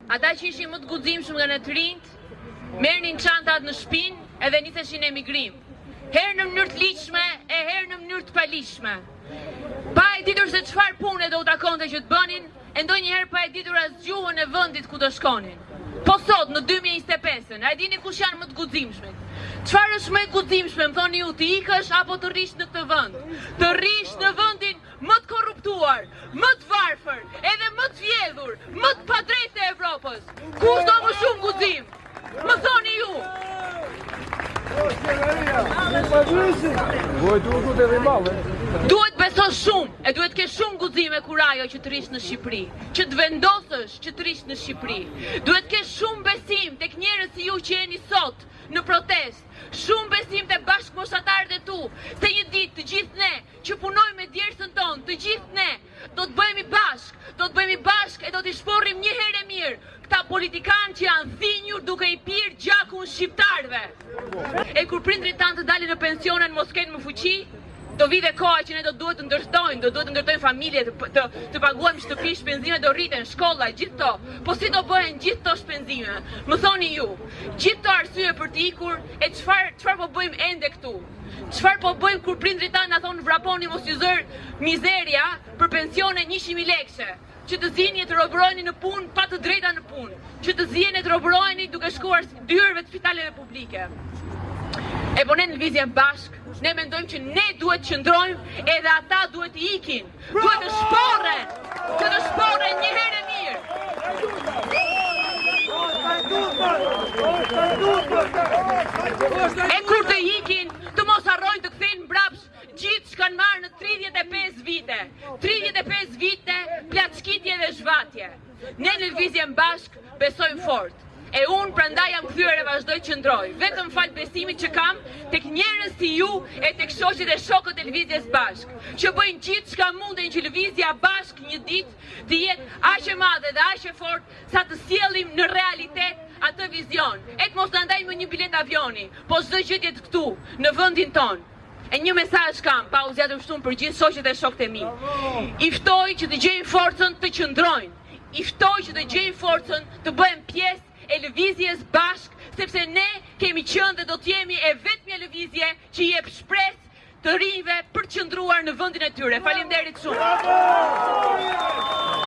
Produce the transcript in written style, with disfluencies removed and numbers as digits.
ata që ishin më të guximshëm nga në të rinjt, merrnin çantat në shtëpinë edhe niseshin emigrim. Herë në mënyrë të ligjshme e herë në mënyrë të paligjshme. Pa e ditur se çfarë pune do u takonte që të bënin, e ndonjëherë pa e ditur as gjuhën e vendit ku do shkonin. Po sot në 2025-ën, a e dini kush janë më të guximshmit? Çfarë është më e guximshme, më thoni ju, të ikësh apo të rrish në këtë vend? Të rrish në vendin më të korruptuar, më të varfër, edhe më të vjedhur, më të padrejtë të Evropës. Kush do më shumë guxim? Më thoni ju. Duhet besosh shumë, e duhet ke shumë guxime kur ajo që të rish në Shqipëri, që të vendosësh që të rish në Shqipëri. Duhet ke shumë besim tek njerëz si ju që jeni sot në protest, shumë besim te bashkëmoshatarët e tu, se një ditë të gjithë ne që punojmë me djersën tonë, të gjithë ne do të bëhemi bashk, e do t'i shporrim një herë e mirë këta politikanë që janë thinjur duke i pirë gjakun shqiptarëve. E kur prindrit tanë të dalin në pensionen mos kenë më fuqi, do vide koha që ne do duhet të ndërtojmë familje, të paguajmë shtëpi, shpenzime do rriten, shkolla, gjithë to. Po si do bëhen gjithë to shpenzime? Më thoni ju, gjithë to arsye për të ikur, e çfarë po bëjmë ende këtu? Çfarë po bëjmë kur prindrit tanë na thonë vraponi mos ju zër mizeria për pensione 100.000 lekë? Që të zjeni e të robërojni në punë pa të drejta në punë, që të zjeni e të robërojni duke shkuar dyrëve të spitaleve publike. E po ne në lëvizjen bashk, ne mendojmë që ne duhet të qëndrojmë edhe ata duhet të ikin, duhet të shporen një herë e mirë. E kur të ikin, të mos harrojnë të kthejnë mbrapsht gjithë që kanë marrë në 35 vite. 35 vite plaçkitje dhe zhvatje. Ne në lëvizjen bashk besojmë fort. E unë prandaj jam kthyer e vazhdoj të qëndroj, vetëm fal besimit që kam tek njerëz si ju e tek shoqet e shokët e lëvizjes bashk, që bëjnë gjithë çka munden që lëvizja bashk një ditë të jetë aq e madhe dhe aq e fortë sa të sjellim në realitet atë vizion. E të mos na ndajmë një bilet avioni, po çdo gjë jetë këtu, në vendin ton. E një mesazh kam, pa u zgjatur shumë për gjithë shoqet e shokët e mi. I ftoj që të gjejnë forcën të qëndrojnë. I ftoj që të gjejnë forcën të bëhen pjesë e lëvizjes bashk, sepse ne kemi qenë dhe do të jemi e vetmja lëvizje që jep shpresë të rinjve për të qëndruar në vendin e tyre. Faleminderit shumë.